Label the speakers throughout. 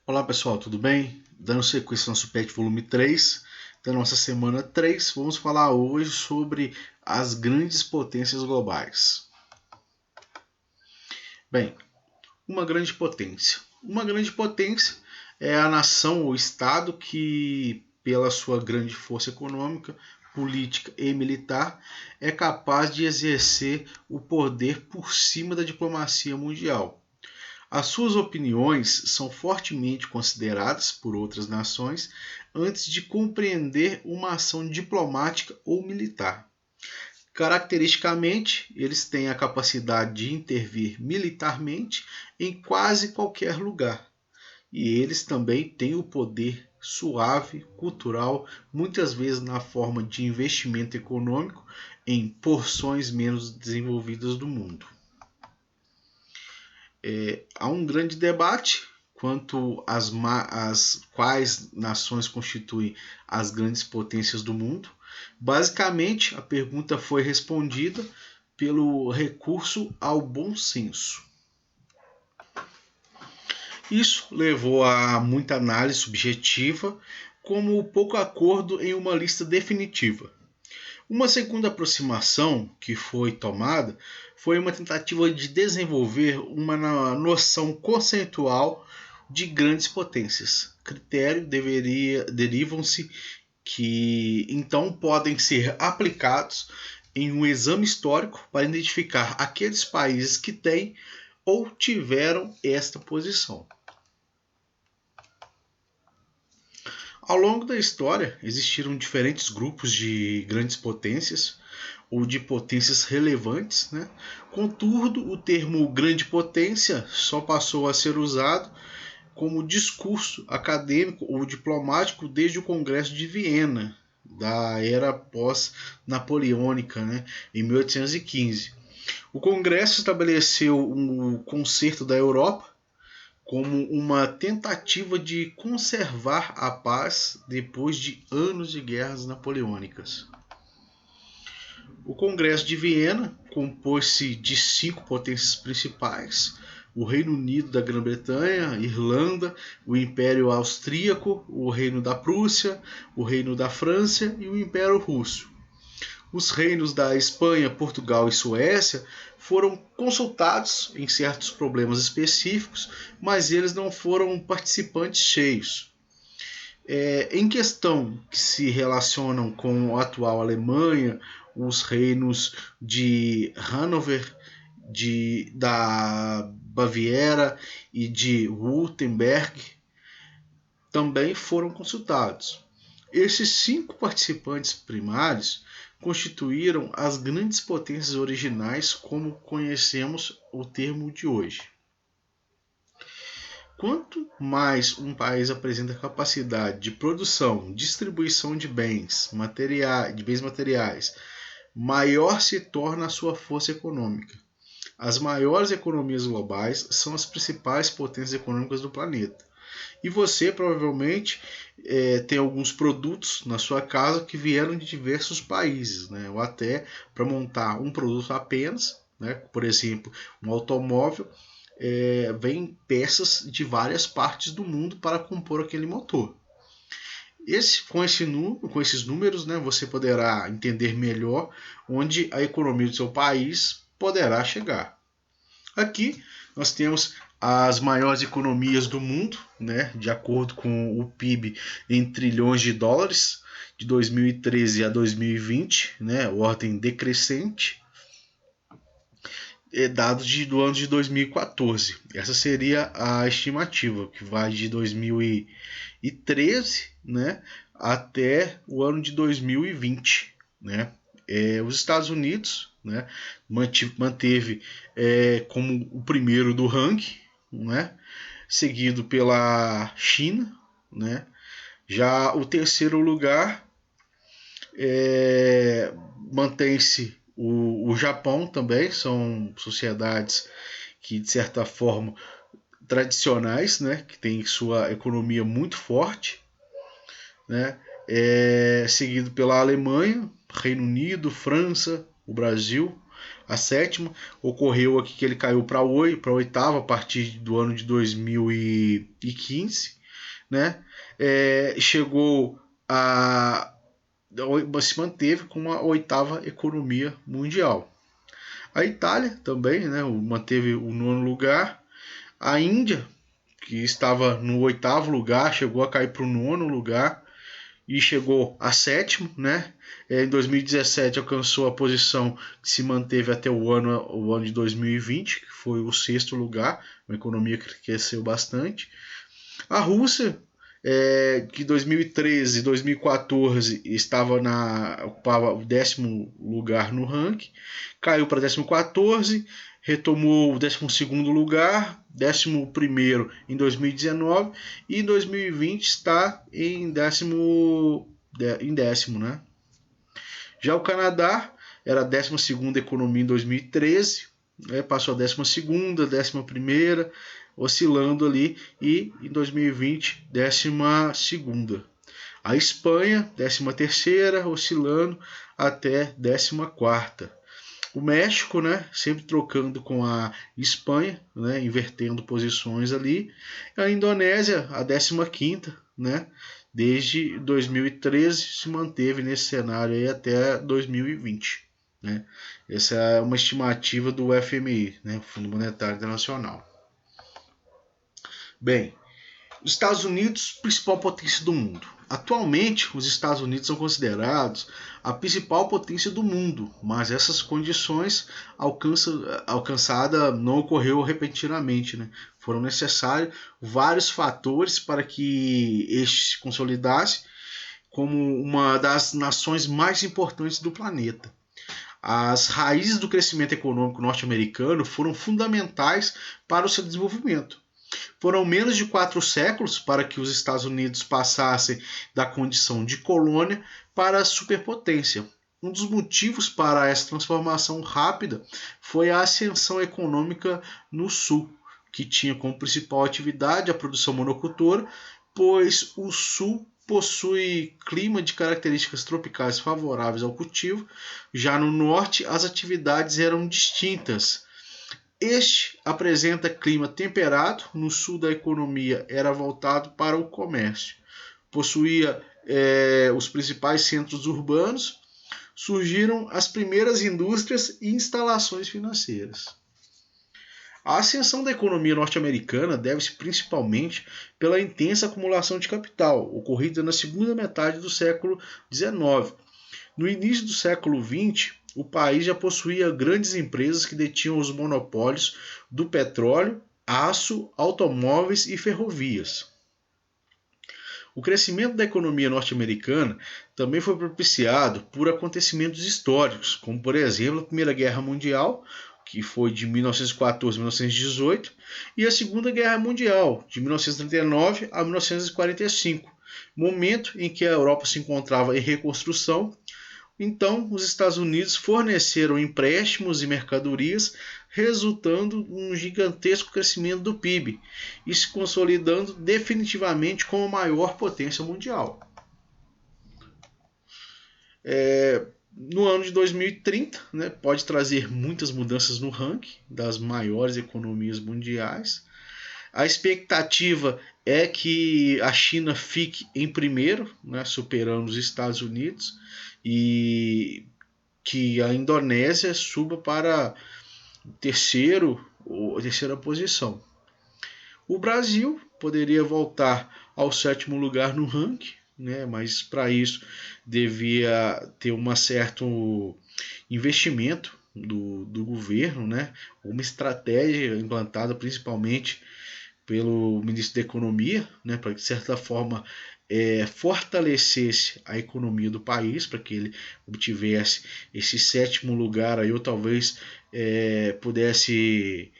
Speaker 1: Olá pessoal, tudo bem? Dando sequência ao nosso PET volume 3 da nossa semana 3, vamos falar hoje sobre as grandes potências globais. Bem, uma grande potência. Uma grande potência é a nação ou estado que, pela sua grande força econômica, política e militar, é capaz de exercer o poder por cima da diplomacia mundial. As suas opiniões são fortemente consideradas por outras nações antes de compreender uma ação diplomática ou militar. Caracteristicamente, eles têm a capacidade de intervir militarmente em quase qualquer lugar. E eles também têm o poder suave, cultural, muitas vezes na forma de investimento econômico em porções menos desenvolvidas do mundo. Há um grande debate quanto às quais nações constituem as grandes potências do mundo. Basicamente, a pergunta foi respondida pelo recurso ao bom senso. Isso levou a muita análise subjetiva, como pouco acordo em uma lista definitiva. Uma segunda aproximação que foi tomada foi uma tentativa de desenvolver uma noção conceitual de grandes potências. Critério derivam-se que então podem ser aplicados em um exame histórico para identificar aqueles países que têm ou tiveram esta posição. Ao longo da história, existiram diferentes grupos de grandes potências ou de potências relevantes, né? Contudo, o termo grande potência só passou a ser usado como discurso acadêmico ou diplomático desde o Congresso de Viena, da era pós-napoleônica, né? Em 1815. O Congresso estabeleceu um concerto da Europa como uma tentativa de conservar a paz depois de anos de guerras napoleônicas. O Congresso de Viena compôs-se de 5 potências principais: o Reino Unido da Grã-Bretanha, Irlanda, o Império Austríaco, o Reino da Prússia, o Reino da França e o Império Russo. Os reinos da Espanha, Portugal e Suécia foram consultados em certos problemas específicos, mas eles não foram participantes cheios. Em questão que se relacionam com a atual Alemanha, os reinos de Hanover, da Baviera e de Württemberg também foram consultados. Esses 5 participantes primários constituíram as grandes potências originais como conhecemos o termo de hoje. Quanto mais um país apresenta capacidade de produção, distribuição de bens materiais, maior se torna a sua força econômica. As maiores economias globais são as principais potências econômicas do planeta. E você provavelmente tem alguns produtos na sua casa que vieram de diversos países, né? Ou até para montar um produto apenas, né? Por exemplo, um automóvel, vem peças de várias partes do mundo para compor aquele motor. Com esses números, né, você poderá entender melhor onde a economia do seu país poderá chegar. Aqui nós temos as maiores economias do mundo, né, de acordo com o PIB em trilhões de dólares, de 2013 a 2020, né, ordem decrescente, dados do ano de 2014. Essa seria a estimativa, que vai de 2013, né, até o ano de 2020. Né. Os Estados Unidos, né, manteve como o primeiro do ranking, né, seguido pela China. Né. Já o terceiro lugar mantém-se o Japão também, são sociedades que, de certa forma, tradicionais, né, que têm sua economia muito forte, né, seguido pela Alemanha, Reino Unido, França, o Brasil. A sétima ocorreu aqui que ele caiu para a oitava a partir do ano de 2015, né, chegou a se manteve como a oitava economia mundial. A Itália também, né, manteve o nono lugar. A Índia, que estava no oitavo lugar, chegou a cair para o nono lugar e chegou a sétimo, né? Em 2017 alcançou a posição que se manteve até o ano de 2020, que foi o sexto lugar, uma economia que cresceu bastante. A Rússia, que em 2013 e 2014 ocupava o décimo lugar no ranking, caiu para 14º, retomou o 12º lugar, 11º em 2019 e em 2020 está em décimo, né? Já o Canadá era a 12ª economia em 2013, passou a 12ª, 11ª, oscilando ali, e em 2020, 12ª. A Espanha, 13ª, oscilando até 14ª. O México, né, sempre trocando com a Espanha, né, invertendo posições ali. A Indonésia, a 15ª, né, desde 2013 se manteve nesse cenário aí até 2020. Né? Essa é uma estimativa do FMI, né, Fundo Monetário Internacional. Bem, os Estados Unidos, principal potência do mundo. Atualmente, os Estados Unidos são considerados a principal potência do mundo, mas essas condições alcançada não ocorreu repentinamente, né? Foram necessários vários fatores para que este se consolidasse como uma das nações mais importantes do planeta. As raízes do crescimento econômico norte-americano foram fundamentais para o seu desenvolvimento. Foram menos de 4 séculos para que os Estados Unidos passassem da condição de colônia para a superpotência. Um dos motivos para essa transformação rápida foi a ascensão econômica no Sul, que tinha como principal atividade a produção monocultora, pois o Sul possui clima de características tropicais favoráveis ao cultivo. Já no Norte, as atividades eram distintas. Este apresenta clima temperado, no sul da economia era voltado para o comércio. Possuía os principais centros urbanos, surgiram as primeiras indústrias e instalações financeiras. A ascensão da economia norte-americana deve-se principalmente pela intensa acumulação de capital, ocorrida na segunda metade do século XIX. No início do século XX, o país já possuía grandes empresas que detinham os monopólios do petróleo, aço, automóveis e ferrovias. O crescimento da economia norte-americana também foi propiciado por acontecimentos históricos, como por exemplo a Primeira Guerra Mundial, que foi de 1914 a 1918, e a Segunda Guerra Mundial, de 1939 a 1945, momento em que a Europa se encontrava em reconstrução. Então, os Estados Unidos forneceram empréstimos e mercadorias, resultando em um gigantesco crescimento do PIB e se consolidando definitivamente como a maior potência mundial. No ano de 2030, né, pode trazer muitas mudanças no ranking das maiores economias mundiais. A expectativa é que a China fique em primeiro, né, superando os Estados Unidos, e que a Indonésia suba para a terceira posição. O Brasil poderia voltar ao sétimo lugar no ranking, né, mas para isso devia ter um certo investimento do governo, né, uma estratégia implantada principalmente pelo ministro da Economia, né, para que de certa forma fortalecesse a economia do país, para que ele obtivesse esse sétimo lugar aí, ou talvez pudesse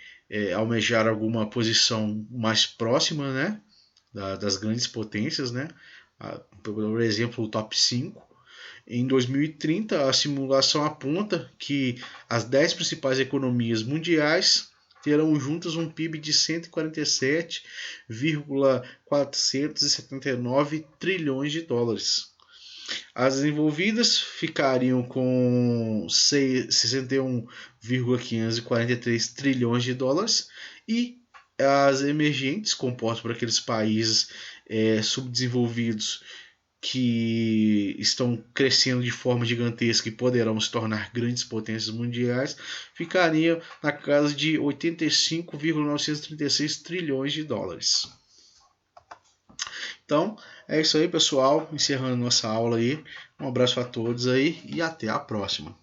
Speaker 1: almejar alguma posição mais próxima, né, das grandes potências, né, por exemplo, o top 5. Em 2030, a simulação aponta que as 10 principais economias mundiais terão juntas um PIB de 147,479 trilhões de dólares. As desenvolvidas ficariam com 61,543 trilhões de dólares e as emergentes, compostas por aqueles países subdesenvolvidos que estão crescendo de forma gigantesca e poderão se tornar grandes potências mundiais, ficariam na casa de 85,936 trilhões de dólares. Então, é isso aí, pessoal. Encerrando nossa aula aí. Um abraço a todos aí e até a próxima.